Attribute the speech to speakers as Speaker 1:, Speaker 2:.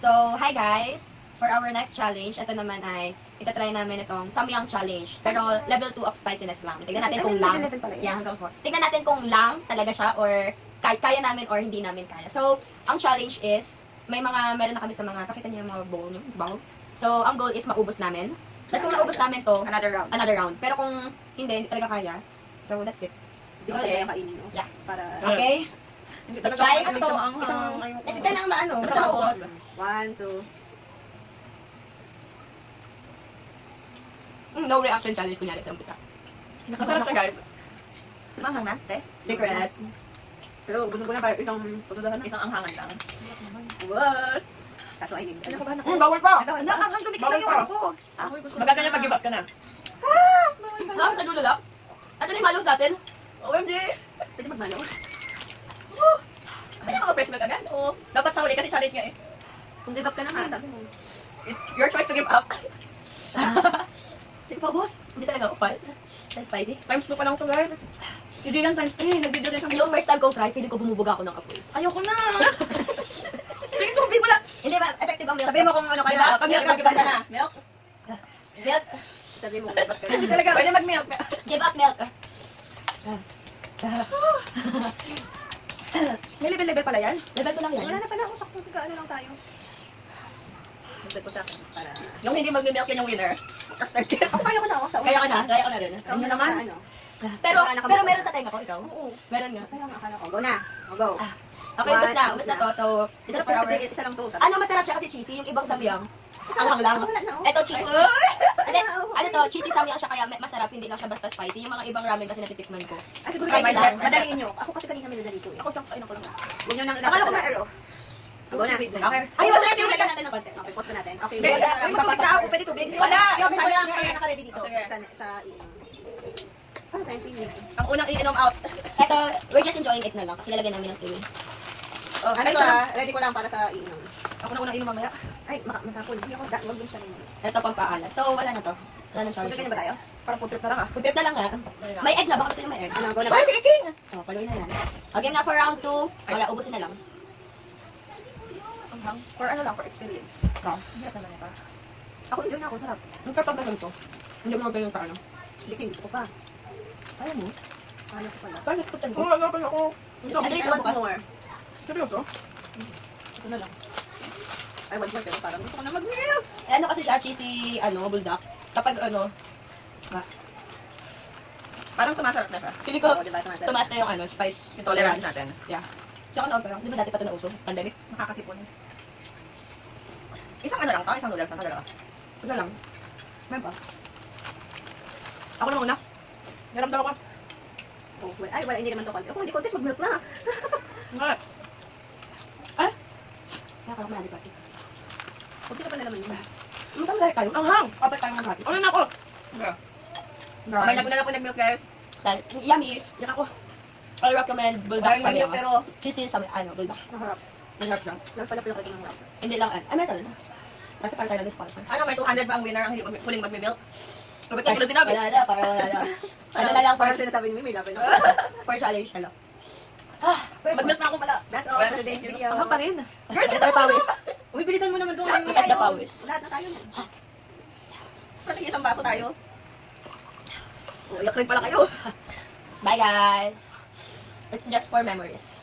Speaker 1: So, hi guys! For our next challenge, ito naman ay itatry namin itong Samyang Challenge. Pero level 2 of spiciness lang. Tignan natin kung lang. Yeah, hanggang 4. Tignan natin kung lang talaga siya or kaya namin or hindi namin kaya. So, ang challenge is, meron na kami sa mga, pakita niyo yung mga bowl. So, ang goal is maubos namin. Tapos kung naubos namin to, another round. Pero kung hindi talaga kaya. So, that's it.
Speaker 2: Hindi ko kaya kainin, no?
Speaker 1: Yeah.
Speaker 2: Para...
Speaker 1: Okay? Let's try.
Speaker 2: Isang
Speaker 1: Kailangan maano, basta maubos.
Speaker 2: 1, 2...
Speaker 1: No reaction challenge kunyari sa umpisa.
Speaker 3: Masarap siya, guys. Manghang na, te?
Speaker 1: Secret.
Speaker 2: Pero gusto ko na para isang pasudahan na.
Speaker 3: Isang anghangan lang.
Speaker 2: Was! Kaso ay hindi. Ano ko ba?
Speaker 3: Bawal pa!
Speaker 2: Ang dumikit lang yung
Speaker 3: Bawal pa.
Speaker 2: ako. Ako gusto
Speaker 3: Magaganyan mag-give up ka na.
Speaker 1: Ha? Nadulo lang? Ano yung malos natin?
Speaker 3: OMG!
Speaker 2: Pwede magmalaw.
Speaker 3: Ay, mga fresh milk agad? Oo. Dapat sa huli kasi challenge nga eh.
Speaker 2: Kung give up ka na nga, sabi mo.
Speaker 3: It's your choice to give up.
Speaker 1: Sige pa, boss. Hindi talaga ako fan. That's spicy.
Speaker 3: Times 2 pa lang ito, guys. Hindi lang times 3. Nag-video din siya.
Speaker 1: Yung first time kong try, feeling ko bumubuga ako ng apoy.
Speaker 3: Ayoko na! Tingin ko, mo lang!
Speaker 1: Hindi ba, effective ang milk?
Speaker 2: Sabi mo kung ano kaya.
Speaker 1: Diba? Pag milk, give up ka na.
Speaker 3: Milk?
Speaker 1: Milk.
Speaker 2: Sabi mo kung give up ka na.
Speaker 3: Hindi talaga. Pwede mag-milk.
Speaker 1: Give up milk.
Speaker 3: May level pala yan.
Speaker 1: Level ko lang
Speaker 2: Wala
Speaker 1: yan.
Speaker 2: na pala, usap ko. Ano lang tayo. Sabi ko sa akin, para...
Speaker 3: Yung hindi mag-milk yan yung winner. After kiss.
Speaker 2: Ako kaya ko na ako sa
Speaker 1: Kaya ka na rin.
Speaker 2: Sa una naman. Ano?
Speaker 1: Pero meron sa tenga ko, ikaw?
Speaker 2: Oo.
Speaker 1: Meron nga.
Speaker 2: Kaya nga akala ko. Go na. O, go.
Speaker 1: Okay, ubos na to. So, this is for our...
Speaker 2: Isa lang to.
Speaker 1: Ano, masarap siya kasi cheesy. Yung ibang samyang. Ang lang. Ito, cheesy. Hindi, ano to, cheesy samyang siya kaya masarap, hindi lang siya basta spicy. Yung mga ibang ramen kasi natitikman ko.
Speaker 2: Ay, siguro
Speaker 1: Spicy lang.
Speaker 2: madaliin nyo. Ako kasi kanina madali ko.
Speaker 3: Ako isang kain ko lang.
Speaker 2: Yun yung akala ko na Go na.
Speaker 1: Okay. Ay, masarap yung
Speaker 2: Lagyan natin ng konti. Okay, pause pa natin. Okay.
Speaker 3: Hindi,
Speaker 2: Ay, magtubig na ako. Pwede tubig.
Speaker 3: Wala.
Speaker 2: Yung
Speaker 3: Yung
Speaker 2: lang.
Speaker 3: nga
Speaker 2: Kaya
Speaker 3: eh.
Speaker 2: naka-ready dito.
Speaker 3: Sige.
Speaker 2: Sa iinom. Ano sa'yo sili?
Speaker 3: Ang unang iinom out.
Speaker 1: Ito, we're just enjoying it na lang kasi lalagyan namin ng seaweed.
Speaker 3: Oh,
Speaker 2: Ano ito ready ko lang para sa iinom.
Speaker 3: Ako na unang iinom mamaya.
Speaker 2: Ay, matapon. Hindi ako, wag din siya rin.
Speaker 1: Ito pang paalat. So, wala na to. Wala na challenge.
Speaker 2: Punta na ba tayo?
Speaker 3: Parang food trip na lang ah.
Speaker 1: Food trip na lang nga. May egg na, baka gusto nyo may egg.
Speaker 2: Ano, go na ba?
Speaker 3: Ay, sige, King!
Speaker 1: So, paloy na yan. Okay na for round 2. Wala, ubusin na lang.
Speaker 3: For ano lang, for experience.
Speaker 1: Ikaw.
Speaker 3: Hirap naman ito.
Speaker 2: Ako enjoy na ako, sarap.
Speaker 1: Ang kapag to. Hindi mo ganyan pa ano.
Speaker 2: Hindi gusto ko pa.
Speaker 1: Ayaw mo?
Speaker 2: Ayaw ko pala.
Speaker 1: Parang naskutan ko.
Speaker 3: Oo, nagapan ako.
Speaker 1: At least
Speaker 2: I want
Speaker 1: bukas.
Speaker 2: more.
Speaker 3: Seryoso?
Speaker 2: Ito na lang. I want more pero parang gusto ko na mag-milk.
Speaker 1: Eh, ano kasi siya, cheesy, bulldog. Kapag
Speaker 3: Parang sumasarap na siya.
Speaker 1: pili ko,
Speaker 2: Oo, diba? Sumasarap.
Speaker 1: tumaas na yung spice
Speaker 3: Yung tolerance natin.
Speaker 1: Yeah. Tsaka pero di ba dati pa ito nauso? Pandemic?
Speaker 3: Makakasipon. Isang ano lang to? Isang noodles lang to, dalawa.
Speaker 1: Isa lang. Meron pa.
Speaker 3: Ako naman una. Naramdaman ko.
Speaker 2: Oh, ay, wala, hindi naman to konti. Kung hindi konti, mag-milk na.
Speaker 3: Nga.
Speaker 1: Kaya ka naman pati.
Speaker 2: Kunti na pala naman yun.
Speaker 1: Magkano gaya kayo?
Speaker 3: Ang hang!
Speaker 1: Apat kayo ng hati.
Speaker 3: Ano na ako? May na lang po nag-milk, guys.
Speaker 1: Dahil, yummy.
Speaker 3: Yan ako.
Speaker 1: I recommend bulldog
Speaker 3: Parang
Speaker 1: sa
Speaker 3: nag-milk
Speaker 1: mga.
Speaker 3: pero
Speaker 1: Cheesy sa bulldog.
Speaker 2: Maharap.
Speaker 1: Masarap lang.
Speaker 2: Nagpalapalap ka ng harap.
Speaker 1: Hindi lang, meron. Kasi para tayo nag-sponsor.
Speaker 3: ano, may 200 ba ang winner ang hindi huling mag-milk? Bakit hindi ko sinabi?
Speaker 1: Wala na, para wala na. Ano na lang,
Speaker 2: Parang sinasabi ni Mimi, laban ako.
Speaker 1: for challenge na lang.
Speaker 3: Mag-milk na ako pala.
Speaker 2: That's all for today's video.
Speaker 3: Ang pa rin.
Speaker 1: Ay, pawis.
Speaker 2: Uy, bilisan mo naman doon.
Speaker 1: At the pawis.
Speaker 2: Lahat na tayo na.
Speaker 3: Kasi isang baso tayo. Iyak rin pala kayo.
Speaker 1: Bye guys. It's just for memories.